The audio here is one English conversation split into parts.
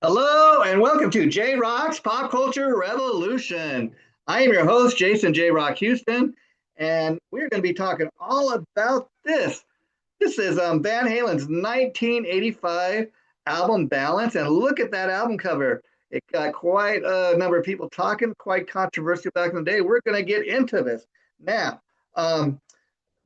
Hello and welcome to JRocks Pop Culture Revolution. I am your host, Jason J. Rock Houston, and we're going to be talking all about this. This is Van Halen's 1985 album Balance, and look at that album cover. It got quite a number of people talking, quite controversial back in the day. We're going to get into this. Now, um,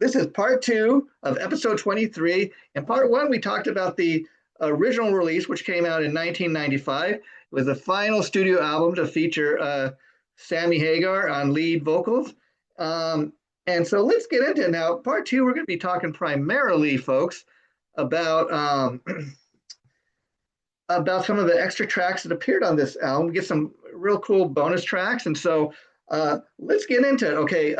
this is part two of episode 23. In part one, we talked about the original release, which came out in 1995. It was the final studio album to feature Sammy Hagar on lead vocals. Um, and so let's get into it now. Part two, we're going to be talking primarily, folks, about about some of the extra tracks that appeared on this album. We get some real cool bonus tracks, and so let's get into it. Okay,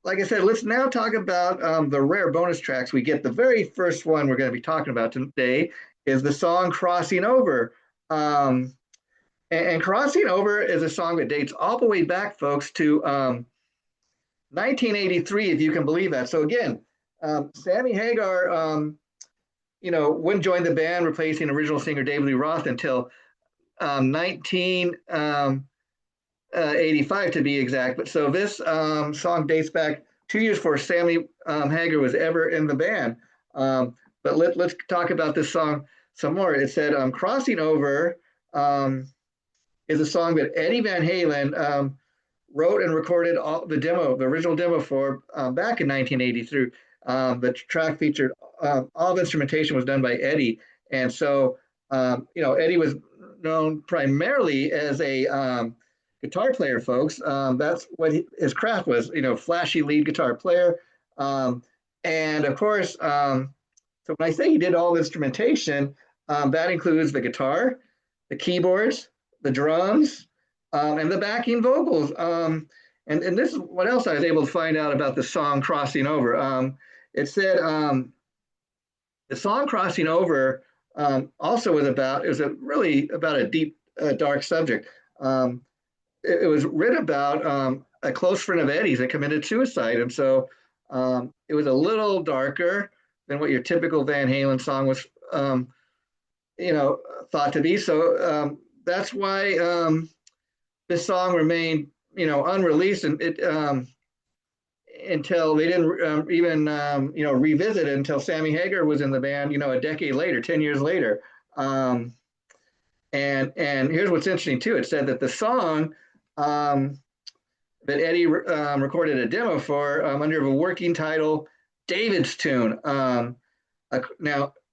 like I said, let's now talk about the rare bonus tracks we get. The very first one we're going to be talking about today is the song Crossing Over. And Crossing Over is a song that dates all the way back, folks, to 1983, if you can believe that. So again, Sammy Hagar, wouldn't join the band, replacing original singer David Lee Roth until 1985 to be exact. But so this song dates back 2 years before Sammy Hagar was ever in the band. But let's talk about this song some more. It said Crossing Over is a song that Eddie Van Halen wrote and recorded the original demo for back in 1983. The track featured all the instrumentation was done by Eddie. And so, Eddie was known primarily as a guitar player, folks. That's what his craft was, flashy lead guitar player. And of course, so when I say he did all the instrumentation, that includes the guitar, the keyboards, the drums, and the backing vocals. And this is what else I was able to find out about the song Crossing Over. It said the song Crossing Over also was really about a deep, dark subject. It was written about a close friend of Eddie's that committed suicide. And so it was a little darker than what your typical Van Halen song was, thought to be. So that's why this song remained, unreleased, and it until they didn't even, revisit it until Sammy Hagar was in the band, a decade later, 10 years later. And here's what's interesting too. It said that the song that Eddie recorded a demo for under a working title, David's Tune. Now,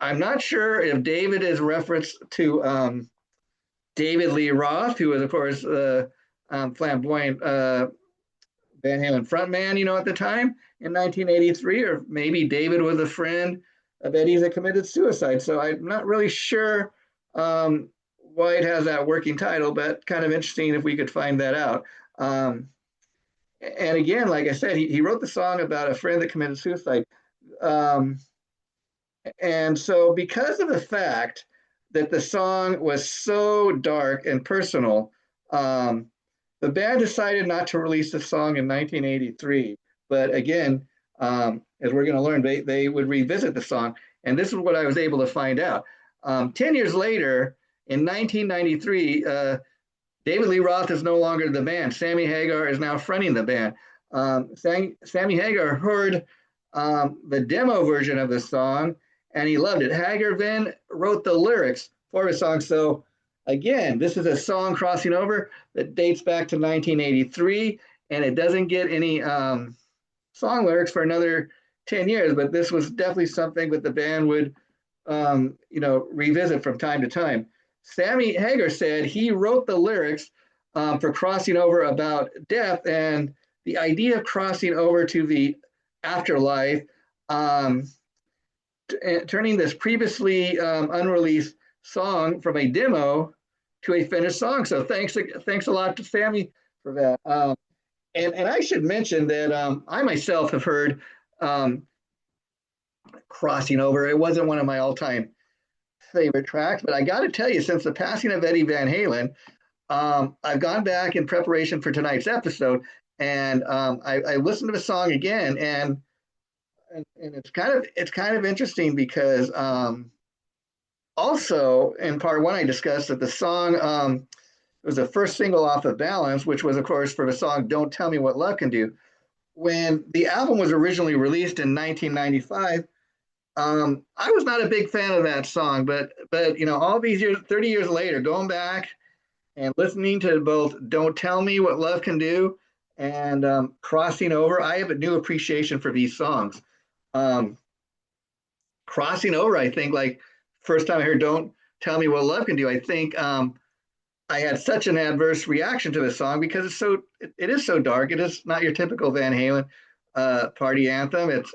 I'm not sure if David is reference to David Lee Roth, who was, of course, flamboyant Van Halen frontman, at the time in 1983, or maybe David was a friend of Eddie's that committed suicide. So I'm not really sure why it has that working title, but kind of interesting if we could find that out. And again, like I said, he wrote the song about a friend that committed suicide. And so because of the fact that the song was so dark and personal, the band decided not to release the song in 1983. But again, as we're going to learn, they would revisit the song. And this is what I was able to find out. 10 years later, in 1993, David Lee Roth is no longer the band. Sammy Hagar is now fronting the band. Sammy Hagar heard the demo version of the song, and he loved it. Hagar then wrote the lyrics for the song. So again, this is a song Crossing Over that dates back to 1983, and it doesn't get any song lyrics for another 10 years, but this was definitely something that the band would, revisit from time to time. Sammy Hagar said he wrote the lyrics for Crossing Over about death and the idea of crossing over to the afterlife, turning this previously unreleased song from a demo to a finished song. So thanks a lot to Sammy for that. And I should mention that I myself have heard Crossing Over. It wasn't one of my all-time favorite tracks, but I got to tell you, since the passing of Eddie Van Halen, I've gone back in preparation for tonight's episode, and I listened to the song again, and it's kind of interesting because Also, in part one, I discussed that the song was the first single off of Balance, which was, of course, for the song "Don't Tell Me What Love Can Do." When the album was originally released in 1995, I was not a big fan of that song, but all these years, 30 years later, going back and listening to both "Don't Tell Me What Love Can Do" and "Crossing Over," I have a new appreciation for these songs. Um, "Crossing Over," I think, like first time I heard "Don't Tell Me What Love Can Do," I think I had such an adverse reaction to the song because it is so dark. It is not your typical Van Halen party anthem. It's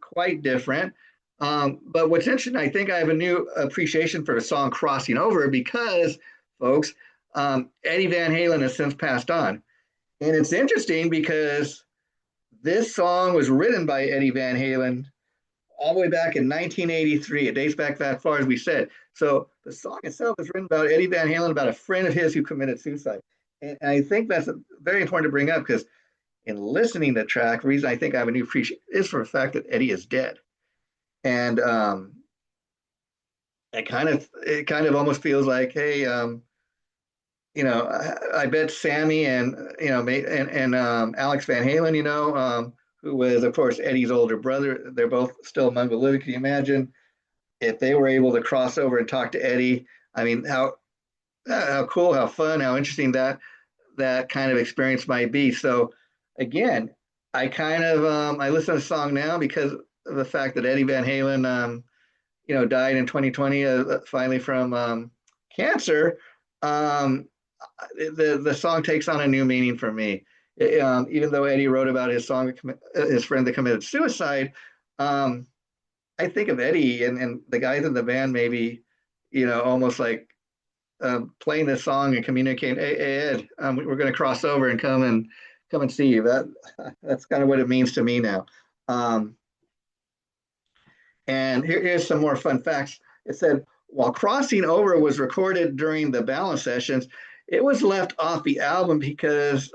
quite different. But what's interesting, I think I have a new appreciation for the song "Crossing Over" because, folks, Eddie Van Halen has since passed on, and it's interesting because this song was written by Eddie Van Halen all the way back in 1983. It dates back that far, as we said. So the song itself is written about Eddie Van Halen, about a friend of his who committed suicide. And I think that's very important to bring up because in listening to the track, the reason I think I have a new appreciation is for the fact that Eddie is dead. And it kind of almost feels like, hey, I bet Sammy and Alex Van Halen, who was of course Eddie's older brother, they're both still among the living. Can you imagine if they were able to cross over and talk to Eddie? I mean, how cool, how fun, how interesting that kind of experience might be. So again, I listen to the song now because of the fact that Eddie Van Halen, died in 2020, finally from cancer. Um, the song takes on a new meaning for me. Even though Eddie wrote about his friend that committed suicide, um, I think of Eddie and the guys in the band maybe, almost like playing this song and communicating, hey Ed, we're going to cross over and come and see you. That's kind of what it means to me now. Um, and here's some more fun facts. It said while Crossing Over was recorded during the Balance sessions, it was left off the album because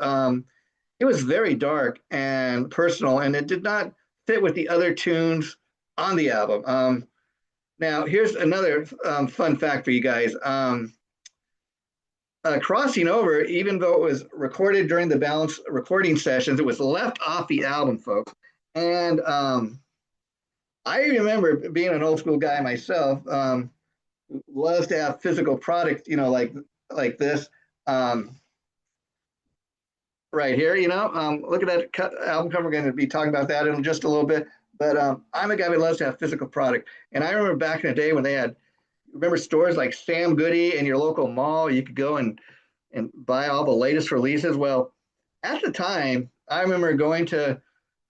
it was very dark and personal, and it did not fit with the other tunes on the album. Now, here's another fun fact for you guys. Crossing Over, even though it was recorded during the Balance recording sessions, it was left off the album, folks. And I remember being an old school guy myself, loves to have physical product, like this. Um, right here. Look at that album cover. We're going to be talking about that in just a little bit. But I'm a guy who loves to have physical product. And I remember back in the day when they had, remember stores like Sam Goody in your local mall, you could go and buy all the latest releases. Well, at the time, I remember going to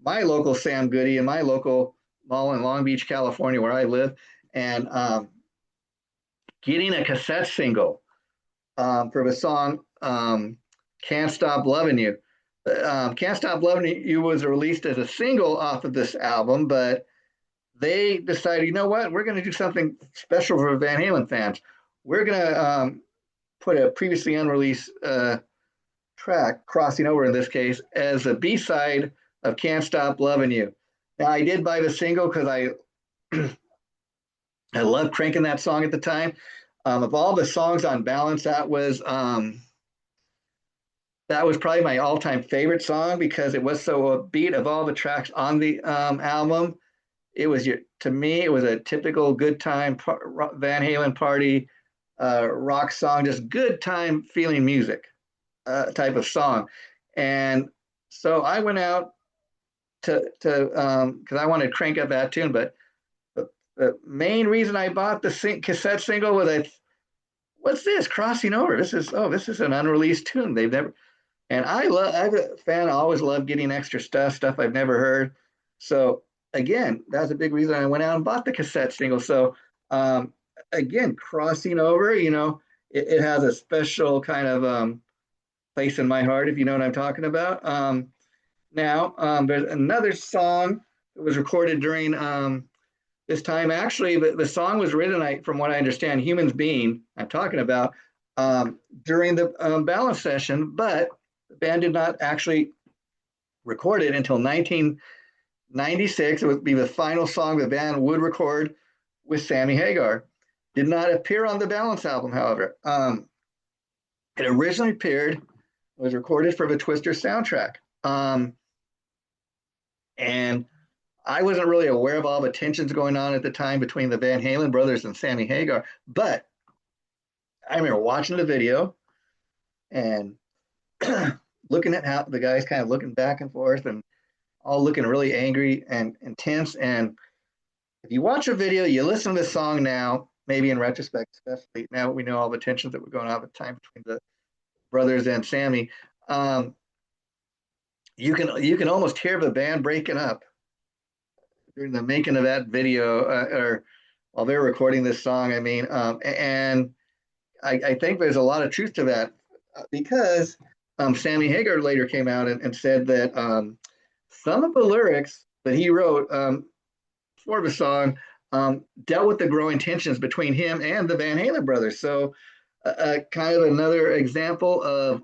my local Sam Goody in my local mall in Long Beach, California, where I live, and getting a cassette single for the song "Can't Stop Loving You." "Can't Stop Loving You" was released as a single off of this album, but they decided, you know what, we're going to do something special for Van Halen fans. We're going to put a previously unreleased track, Crossing Over in this case, as a B-side of "Can't Stop Loving You." Now, I did buy the single because I loved cranking that song at the time. Of all the songs on Balance, that was probably my all-time favorite song because it was so upbeat. Of all the tracks on the album, to me it was a typical good time Van Halen party rock song, just good time feeling music type of song. And so I went out to because I wanted to crank up that tune, but the main reason I bought the cassette single was what's this, Crossing Over? This is an unreleased tune. They've never, and I'm a fan. I always love getting extra stuff I've never heard. So again, that's a big reason I went out and bought the cassette single. So again, Crossing Over, it has a special kind of place in my heart, if you know what I'm talking about. Now, there's another song that was recorded during this time. Actually, the song was written, from what I understand, Humans Being, I'm talking about, during the Balance session, but the band did not actually record it until 1996. It would be the final song the band would record with Sammy Hagar. Did not appear on the Balance album, however. It originally appeared, was recorded for the Twister soundtrack. And I wasn't really aware of all the tensions going on at the time between the Van Halen brothers and Sammy Hagar, but I remember watching the video and looking at how the guys kind of looking back and forth and all looking really angry and intense. And if you watch a video, you listen to the song now, maybe in retrospect, especially now we know all the tensions that were going on at the time between the brothers and Sammy. Um, you can almost hear the band breaking up during the making of that video, or while they're recording this song. I mean, and I think there's a lot of truth to that because Sammy Hagar later came out and said that some of the lyrics that he wrote for the song dealt with the growing tensions between him and the Van Halen brothers. So, kind of another example of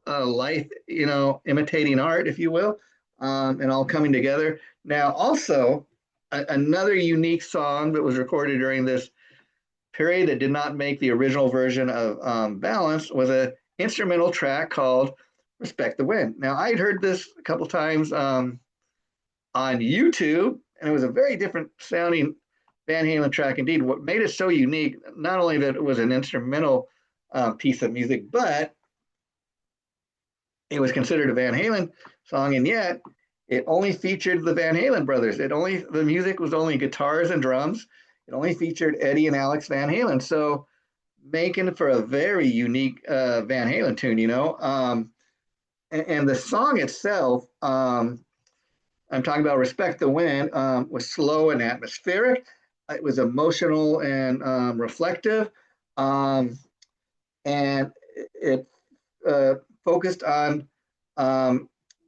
life, imitating art, if you will, and all coming together. Now, also, another unique song that was recorded during this period that did not make the original version of Balance was an instrumental track called Respect the Wind. Now, I'd heard this a couple times on YouTube, and it was a very different sounding Van Halen track indeed. What made it so unique, not only that it was an instrumental piece of music, but it was considered a Van Halen song, and yet it only featured the Van Halen brothers. The music was only guitars and drums. It only featured Eddie and Alex Van Halen. So making for a very unique Van Halen tune, and the song itself, I'm talking about Respect the Wind, was slow and atmospheric. It was emotional and reflective. And it focused on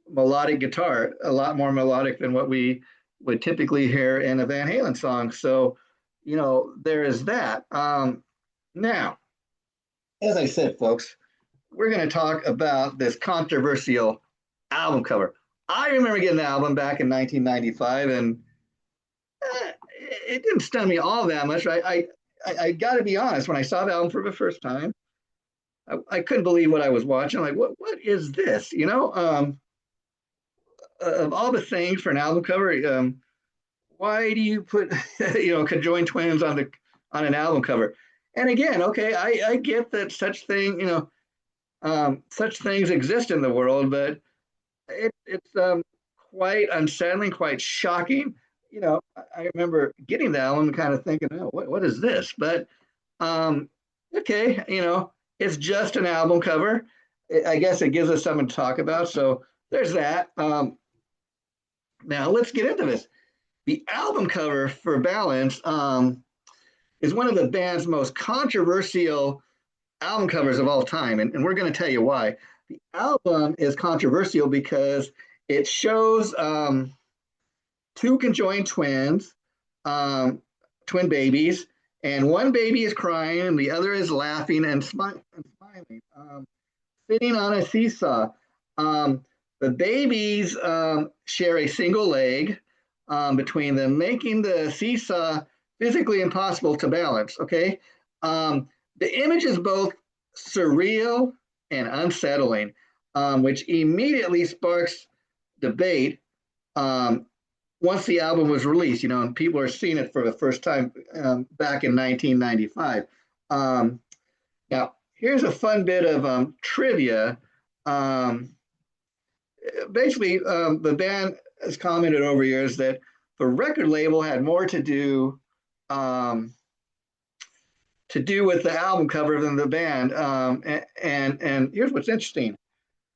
melodic guitar, a lot more melodic than what we would typically hear in a Van Halen song. So, there is that. Now, as I said, folks, we're going to talk about this controversial album cover. I remember getting the album back in 1995, and it didn't stun me all that much. I got to be honest, when I saw the album for the first time, I couldn't believe what I was watching. Like, what is this? Of all the things for an album cover, why do you put conjoined twins on an album cover? And again, okay, I get that such things exist in the world, but it's quite unsettling, quite shocking. I remember getting the album and kind of thinking, oh, what is this? But okay, it's just an album cover. I guess it gives us something to talk about. So there's that. Now let's get into this. The album cover for Balance is one of the band's most controversial album covers of all time, and we're going to tell you why. The album is controversial because it shows two conjoined twins, twin babies, and one baby is crying and the other is laughing and smiling, sitting on a seesaw. The babies share a single leg between them, making the seesaw physically impossible to balance. Okay, the image is both surreal and unsettling, which immediately sparks debate once the album was released, and people are seeing it for the first time back in 1995. Now, here's a fun bit of trivia. Basically, the band has commented over years that the record label had more to do with the album cover than the band. And here's what's interesting.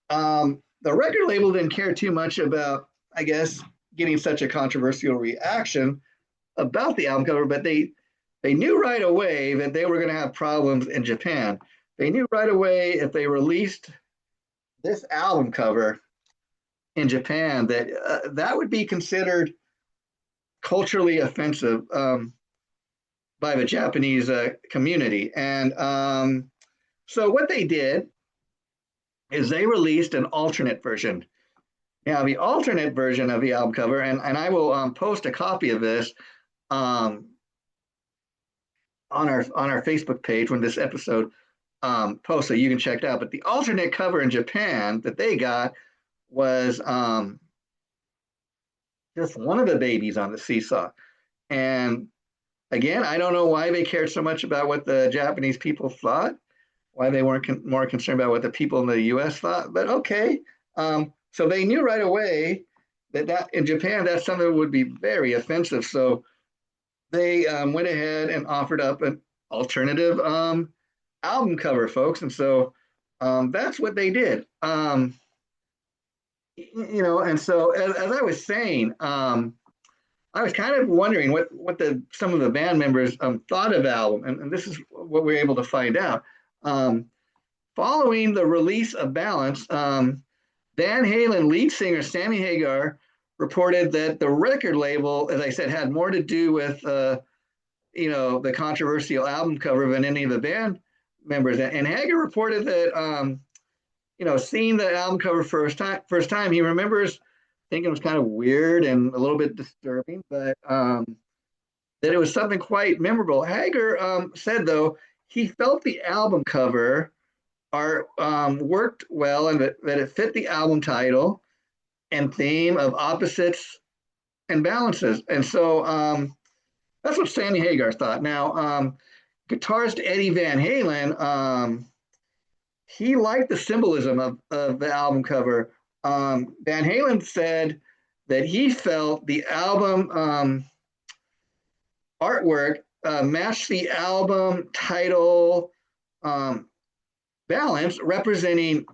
The record label didn't care too much about, I guess, getting such a controversial reaction about the album cover, but they knew right away that they were going to have problems in Japan. They knew right away if they released this album cover in Japan that that would be considered culturally offensive by the Japanese community. And so what they did is they released an alternate version. Now, the alternate version of the album cover, and I will post a copy of this. on our Facebook page when this episode posts, so you can check it out. But the alternate cover in Japan that they got was just one of the babies on the seesaw. And again, I don't know why they cared so much about what the Japanese people thought, why they weren't more concerned about what the people in the U.S. thought. But okay, so they knew right away that in Japan that's something that would be very offensive. So they went ahead and offered up an alternative album cover, folks. And so that's what they did. And so as I was saying, I was kind of wondering what some of the band members thought of the album, and this is what we were able to find out. Um, Following the release of Balance, Van Halen lead singer Sammy Hagar reported that the record label, as I said, had more to do with the controversial album cover than any of the band members. And Hagar reported that seeing the album cover first time, he remembers thinking it was kind of weird and a little bit disturbing, but that it was something quite memorable. Hagar said, though, he felt the album cover worked well and that it fit the album title and theme of opposites and balances. And so that's what Sammy Hagar thought. Now, guitarist Eddie Van Halen, he liked the symbolism of the album cover. Van Halen said that he felt the album artwork matched the album title balance, representing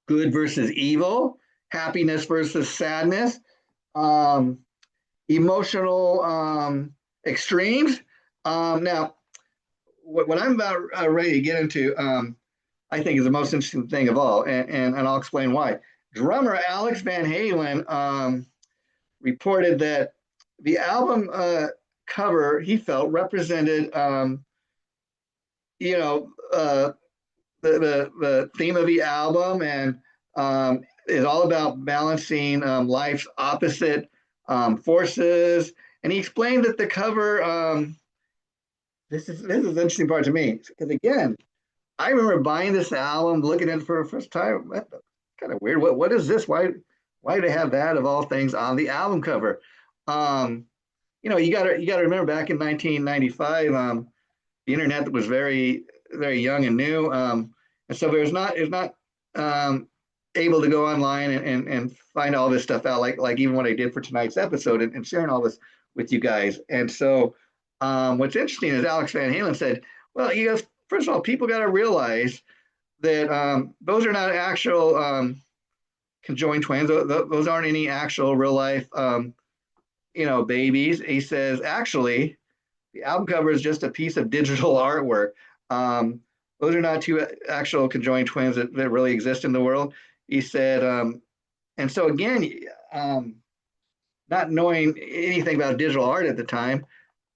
good versus evil, happiness versus sadness, emotional extremes. Now, what I'm about ready to get into, I think is the most interesting thing of all, and I'll explain why. Drummer Alex Van Halen reported that the album cover he felt represented, the theme of the album, and is all about balancing life's opposite forces. And he explained that the cover. This is the interesting part to me, because again, I remember buying this album, looking at it for the first time. That's kind of weird. What is this? Why do they have that of all things on the album cover? You got to remember back in 1995, the internet was very very young and new, and so there's not able to go online and find all this stuff out like even what I did for tonight's episode and sharing all this with you guys. And so what's interesting is Alex Van Halen said, well, he goes, first of all, people got to realize that those are not actual conjoined twins. Those aren't any actual real life babies. He says, actually, the album cover is just a piece of digital artwork. Those are not two actual conjoined twins that really exist in the world. He said, and so again, not knowing anything about digital art at the time,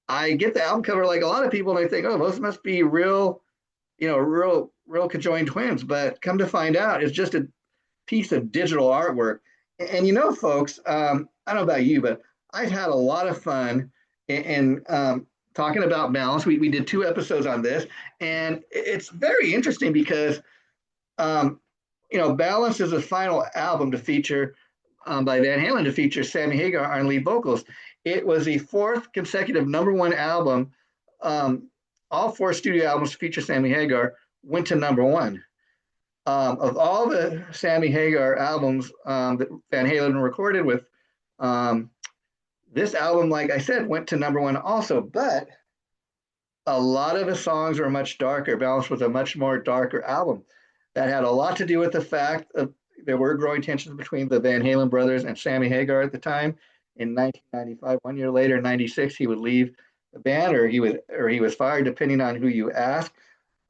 I get the album cover like a lot of people, and I think, oh, those must be real conjoined twins. But come to find out, it's just a piece of digital artwork. And folks, I don't know about you, but I've had a lot of fun in talking about balance. We did 2 episodes on this, and it's very interesting because Balance is the final album to feature by Van Halen to feature Sammy Hagar on lead vocals. It was the 4th consecutive #1 album. All 4 studio albums to feature Sammy Hagar went to #1. Of all the Sammy Hagar albums that Van Halen recorded with, this album, like I said, went to #1 also, but a lot of the songs were much darker. Balance was a much more darker album. That had a lot to do with the fact of there were growing tensions between the Van Halen brothers and Sammy Hagar at the time. In 1995, 1 year later, in '96, he would leave the band, or he was fired, depending on who you ask.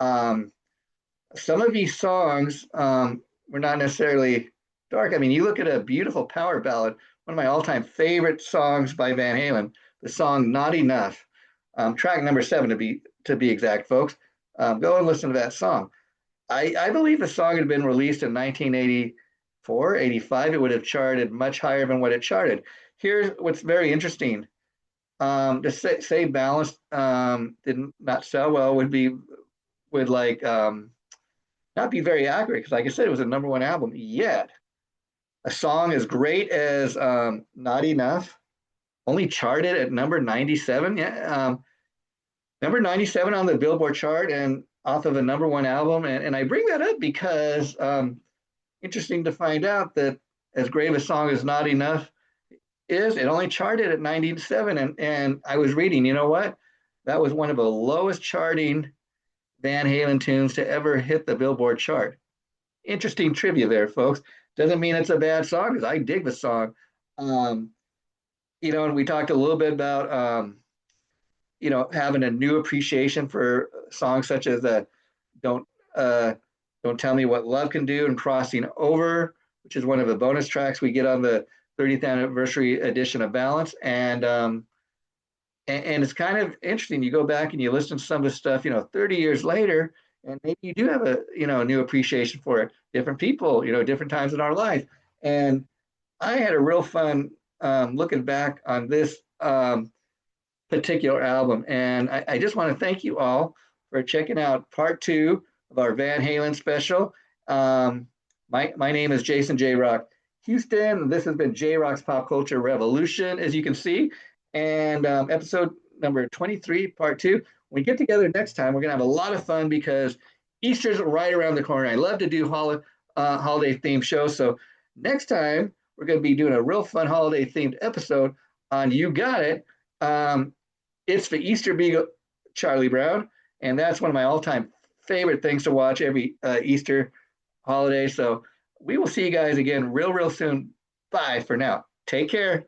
Some of these songs were not necessarily dark. I mean, you look at a beautiful power ballad, one of my all-time favorite songs by Van Halen, the song "Not Enough," track number 7 to be exact, folks. Go and listen to that song. I believe the song had been released in 1984, 85. It would have charted much higher than what it charted. Here's what's very interesting. To say balanced did not sell well would like not be very accurate because, like I said, it was a number one album. Yet a song as great as "Not Enough" only charted at number 97. Yeah, number 97 on the Billboard chart and off of a number one album. And I bring that up because interesting to find out that as great of a song as "Not Enough" is, it only charted at 97. And I was reading, you know what? That was one of the lowest charting Van Halen tunes to ever hit the Billboard chart. Interesting trivia there, folks. Doesn't mean it's a bad song because I dig the song. Um, and we talked a little bit about having a new appreciation for songs such as "Don't uh, Don't Tell Me What Love Can Do" and "Crossing Over," which is one of the bonus tracks we get on the 30th anniversary edition of Balance. And it's kind of interesting. You go back and you listen to some of the stuff, 30 years later, and maybe you do have a new appreciation for it. Different people, different times in our life. And I had a real fun looking back on this particular album. And I just want to thank you all for checking out part two of our Van Halen special. My name is Jason JRock Houston. This has been JRock's Pop Culture Revolution, as you can see, and episode number 23, part two. When we get together next time, we're going to have a lot of fun because Easter's right around the corner. I love to do holiday themed shows. So next time, we're going to be doing a real fun holiday themed episode on You Got It. It's the Easter Beagle, Charlie Brown, and that's one of my all-time favorite things to watch every Easter holiday. So we will see you guys again real soon. Bye for now. Take care.